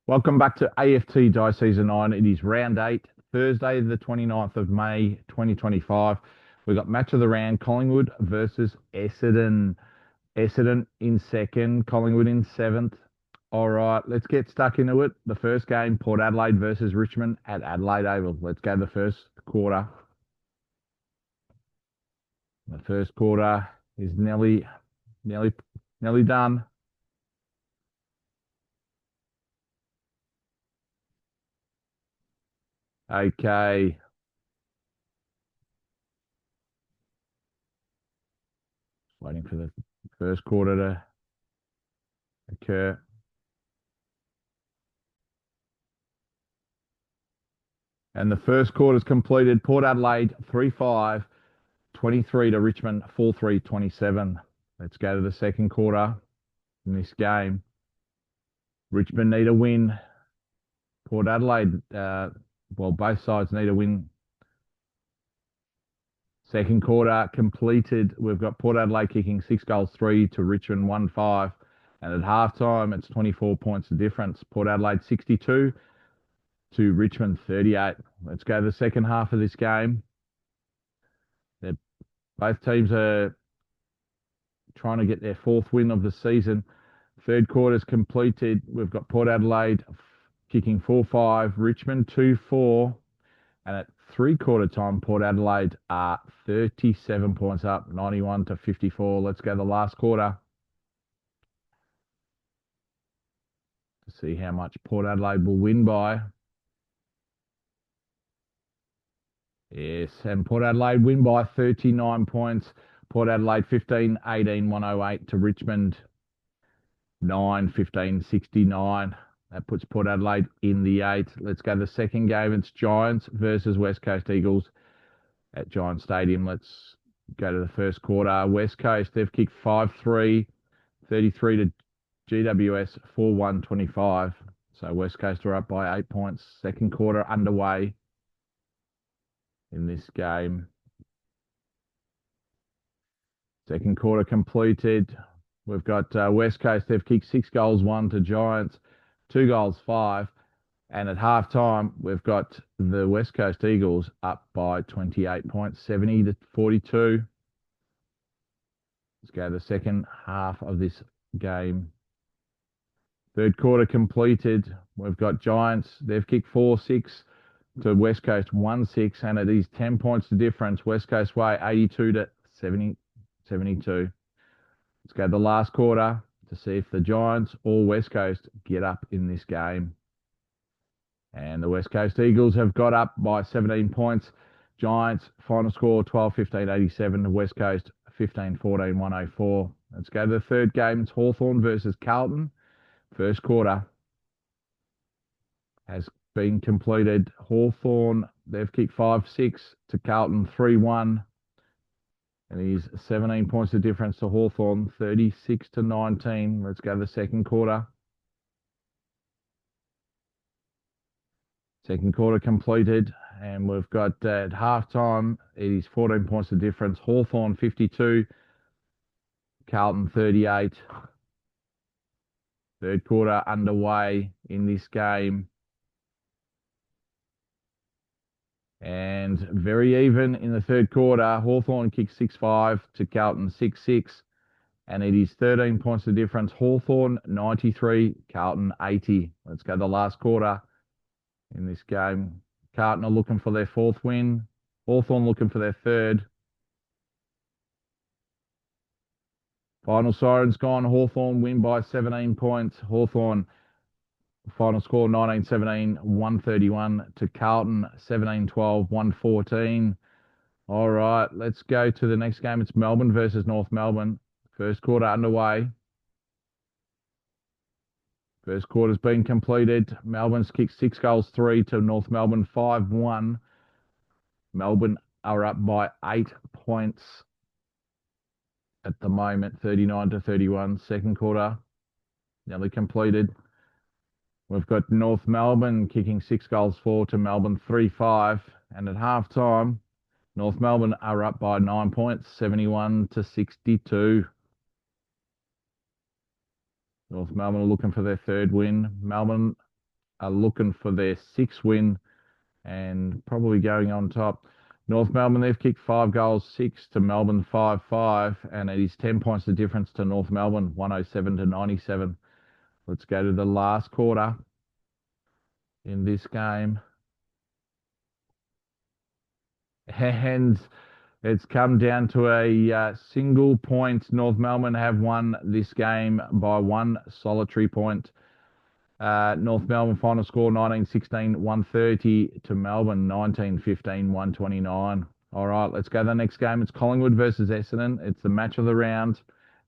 Welcome back to AFT Die Season 9. It is round 8, Thursday, the 29th of May, 2025. We've got match of the round, Collingwood versus Essendon. Essendon in second, Collingwood in seventh. All right, let's get stuck into it. The first game, Port Adelaide versus Richmond at Adelaide Oval. Let's go the first quarter. The first quarter is nearly done. Okay. Waiting for the first quarter to occur. And the first quarter's completed. Port Adelaide 3-5, 23 to Richmond 4-3, 27. Let's go to the second quarter in this game. Richmond need a win. Port Adelaide, both sides need a win. Second quarter completed. We've got Port Adelaide kicking 6-3 to Richmond 1-5. And at halftime, it's 24 points the difference. Port Adelaide 62 to Richmond 38. Let's go to the second half of this game. Both teams are trying to get their fourth win of the season. Third quarter's completed. We've got Port Adelaide kicking 4-5, Richmond 2-4. And at three-quarter time, Port Adelaide are 37 points up, 91 to 54. Let's go the last quarter to see how much Port Adelaide will win by. Yes, and Port Adelaide win by 39 points. Port Adelaide 15, 18, 108 to Richmond 9, 15, 69. That puts Port Adelaide in the 8. Let's go to the second game. It's Giants versus West Coast Eagles at Giant Stadium. Let's go to the first quarter. West Coast, they've kicked 5-3, 33 to GWS 4-1, 25. So West Coast are up by 8 points. Second quarter underway in this game. Second quarter completed. We've got West Coast, they've kicked 6-1 to Giants, 2-5. And at halftime, we've got the West Coast Eagles up by 28 points, 70 to 42. Let's go to the second half of this game. Third quarter completed. We've got Giants, they've kicked 4-6 to West Coast 1-6, and it is 10 points the difference. West Coast way 82 to 72. Let's go to the last quarter to see if the Giants or West Coast get up in this game. And the West Coast Eagles have got up by 17 points. Giants final score 12-15, 87. West Coast 15-14, 104. Let's go to the third game. It's Hawthorn versus Carlton. First quarter has been completed. Hawthorn, they've kicked 5-6 to Carlton 3-1. And he's 17 points of difference to Hawthorn, 36 to 19. Let's go to the second quarter. Second quarter completed, and we've got at halftime, it is 14 points of difference. Hawthorn 52, Carlton 38. Third quarter underway in this game. And very even in the third quarter. Hawthorn kicks 6-5 to Carlton 6-6. And it is 13 points of difference. Hawthorn 93, Carlton 80. Let's go to the last quarter in this game. Carlton are looking for their fourth win. Hawthorn looking for their third. Final siren's gone. Hawthorn win by 17 points. Hawthorn final score 19-17, 131 to Carlton, 17-12, 114. All right, let's go to the next game. It's Melbourne versus North Melbourne. First quarter underway. First quarter's been completed. Melbourne's kicked 6-3 to North Melbourne, 5-1. Melbourne are up by 8 points at the moment, 39 to 31. Second quarter nearly completed. We've got North Melbourne kicking 6-4 to Melbourne 3-5. And at halftime, North Melbourne are up by 9 points, 71 to 62. North Melbourne are looking for their third win. Melbourne are looking for their 6th win and probably going on top. North Melbourne, they've kicked 5 goals, 6 to Melbourne 5-5, and it is 10 points the difference to North Melbourne, 107 to 97. Let's go to the last quarter in this game. And it's come down to a single point. North Melbourne have won this game by 1 solitary point. North Melbourne final score 19-16, 130 to Melbourne 19-15, 129. All right, let's go to the next game. It's Collingwood versus Essendon. It's the match of the round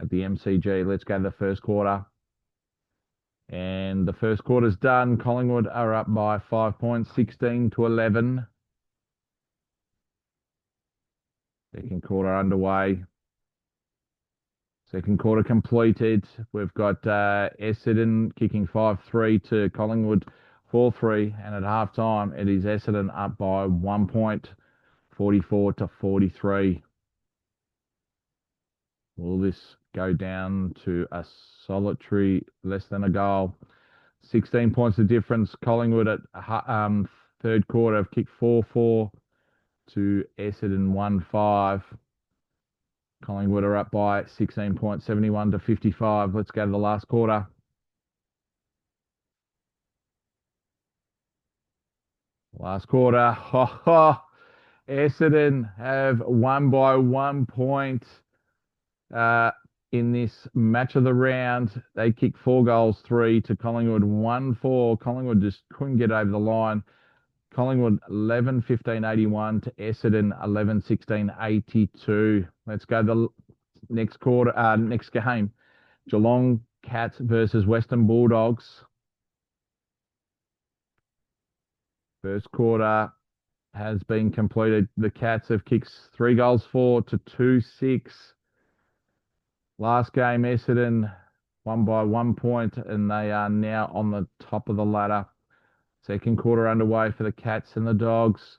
at the MCG. Let's go to the first quarter. And the first quarter's done. Collingwood are up by 5 points, 16 to 11. Second quarter underway. Second quarter completed. We've got Essendon kicking 5-3 to Collingwood 4-3. And at halftime, it is Essendon up by 1 point, 44 to 43. Will this go down to a solitary less than a goal? 16 points the difference. Collingwood at third quarter have kicked 4-4 to Essendon 1-5. Collingwood are up by 16 points, 71 to 55. Let's go to the last quarter. Last quarter. Essendon have won by 1 point in this match of the round. They kicked 4 goals, 3 to Collingwood 1-4. Collingwood just couldn't get over the line. Collingwood 11-15-81 to Essendon 11-16-82. Let's go to the next quarter, next game. Geelong Cats versus Western Bulldogs. First quarter has been completed. The Cats have kicked 3 goals, 4 to 2-6. Last game, Essendon won by 1 point, and they are now on the top of the ladder. Second quarter underway for the Cats and the Dogs.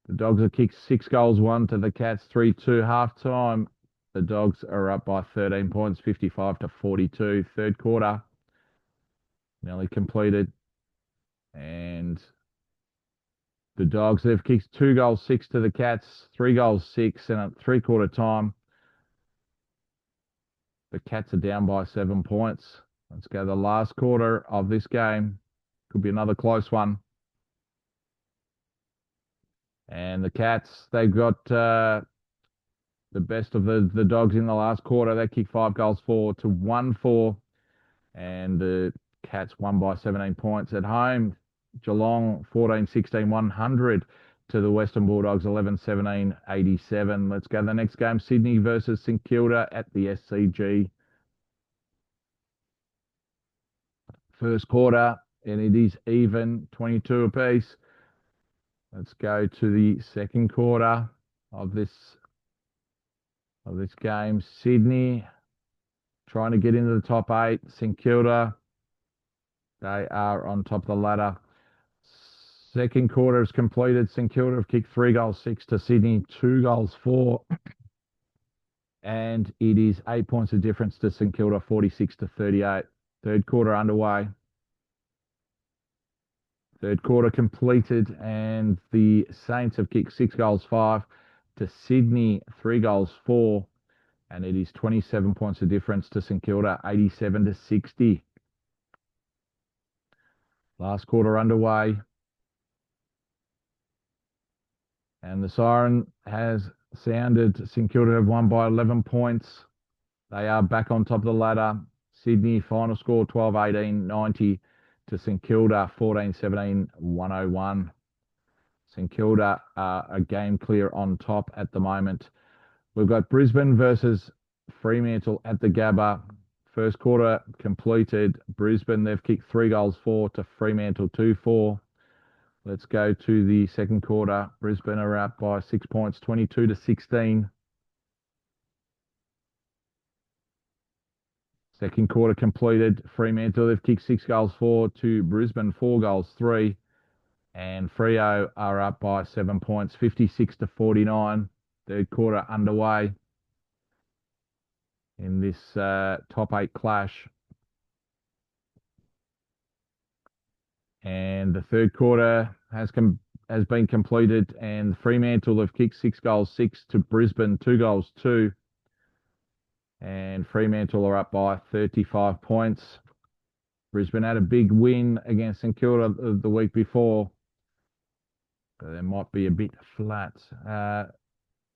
The Dogs have kicked 6 goals, 1 to the Cats, 3-2 halftime. The Dogs are up by 13 points, 55 to 42. Third quarter nearly completed. And the Dogs, they've kicked 2 goals, 6 to the Cats, 3 goals, 6, and at 3-quarter time, the Cats are down by 7 points. Let's go to the last quarter of this game. Could be another close one. And the Cats, they've got the best of the Dogs in the last quarter. They kicked 5 goals, 4 to 1-4. And the Cats won by 17 points at home. Geelong 14-16, 100 to the Western Bulldogs 11-17, 87. Let's go to the next game. Sydney versus St Kilda at the SCG. First quarter, and it is even, 22 apiece. Let's go to the second quarter of this game. Sydney trying to get into the top 8. St Kilda, they are on top of the ladder. Second quarter is completed. St Kilda have kicked 3 goals, 6 to Sydney, 2 goals, 4. And it is 8 points of difference to St Kilda, 46 to 38. Third quarter underway. Third quarter completed, and the Saints have kicked 6 goals, 5 to Sydney, 3 goals, 4. And it is 27 points of difference to St Kilda, 87 to 60. Last quarter underway. And the siren has sounded. St Kilda have won by 11 points. They are back on top of the ladder. Sydney final score 12-18, 90 to St Kilda 14-17, 101. St Kilda are a game clear on top at the moment. We've got Brisbane versus Fremantle at the Gabba. First quarter completed. Brisbane, they've kicked 3 goals, 4 to Fremantle 2-4. Let's go to the second quarter. Brisbane are up by 6 points, 22 to 16. Second quarter completed. Fremantle, they've kicked 6 goals, 4 to Brisbane, 4 goals, 3. And Freo are up by 7 points, 56 to 49. Third quarter underway in this top 8 clash. And the third quarter has been completed, and Fremantle have kicked 6-6 to Brisbane, 2-2. And Fremantle are up by 35 points. Brisbane had a big win against St Kilda the week before. So they might be a bit flat.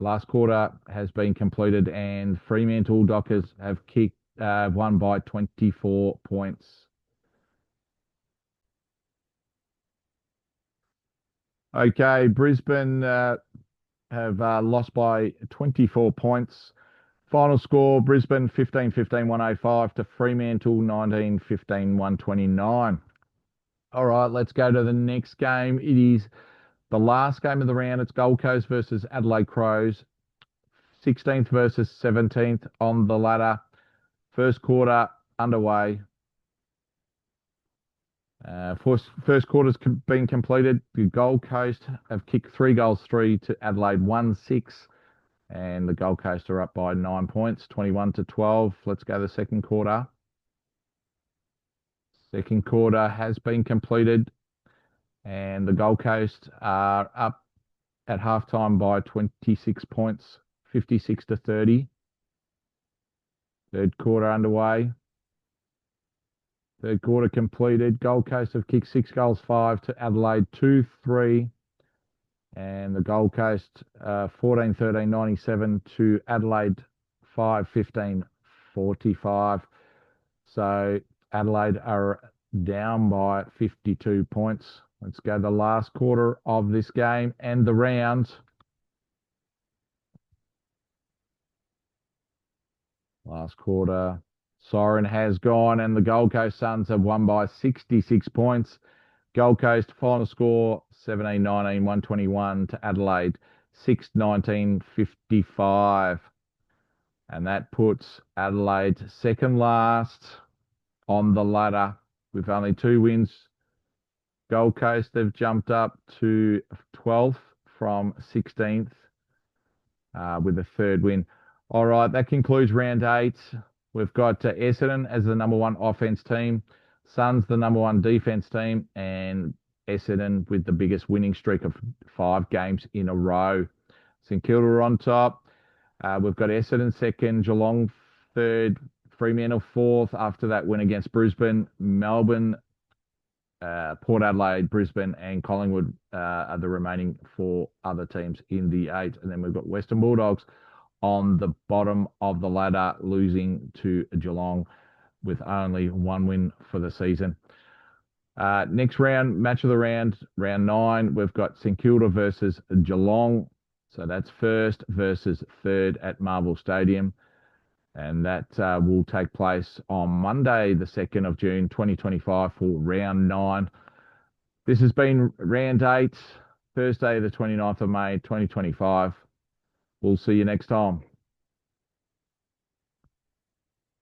Last quarter has been completed, and Fremantle Dockers have won by 24 points. Okay, Brisbane have lost by 24 points. Final score, Brisbane 15-15, 105 to Fremantle 19-15, 129. All right, let's go to the next game. It is the last game of the round. It's Gold Coast versus Adelaide Crows. 16th versus 17th on the ladder. First quarter underway. First quarter's been completed. The Gold Coast have kicked 3-3 to Adelaide 1-6. And the Gold Coast are up by 9 points, 21-12. Let's go to the second quarter. Second quarter has been completed, and the Gold Coast are up at halftime by 26 points, 56-30. Third quarter underway. Third quarter completed. Gold Coast have kicked 6-5 to Adelaide 2-3. And the Gold Coast 14-13, 97 to Adelaide 5-15, 45. So Adelaide are down by 52 points. Let's go to the last quarter of this game and the round. Last quarter, siren has gone, and the Gold Coast Suns have won by 66 points. Gold Coast final score 17-19, 121 to Adelaide 6-19, 55. And that puts Adelaide second last on the ladder with only 2 wins. Gold Coast have jumped up to 12th from 16th with a third win. All right, that concludes round 8. We've got Essendon as the number 1 offense team, Suns the number 1 defense team, and Essendon with the biggest winning streak of 5 games in a row. St Kilda are on top. We've got Essendon second, Geelong third, Fremantle fourth after that win against Brisbane. Melbourne, Port Adelaide, Brisbane, and Collingwood are the remaining 4 other teams in the 8. And then we've got Western Bulldogs on the bottom of the ladder, losing to Geelong with only 1 win for the season. Next round, match of the round, round 9, we've got St Kilda versus Geelong. So that's first versus third at Marvel Stadium. And that will take place on Monday, the 2nd of June, 2025 for round 9. This has been round 8, Thursday, the 29th of May, 2025. We'll see you next time.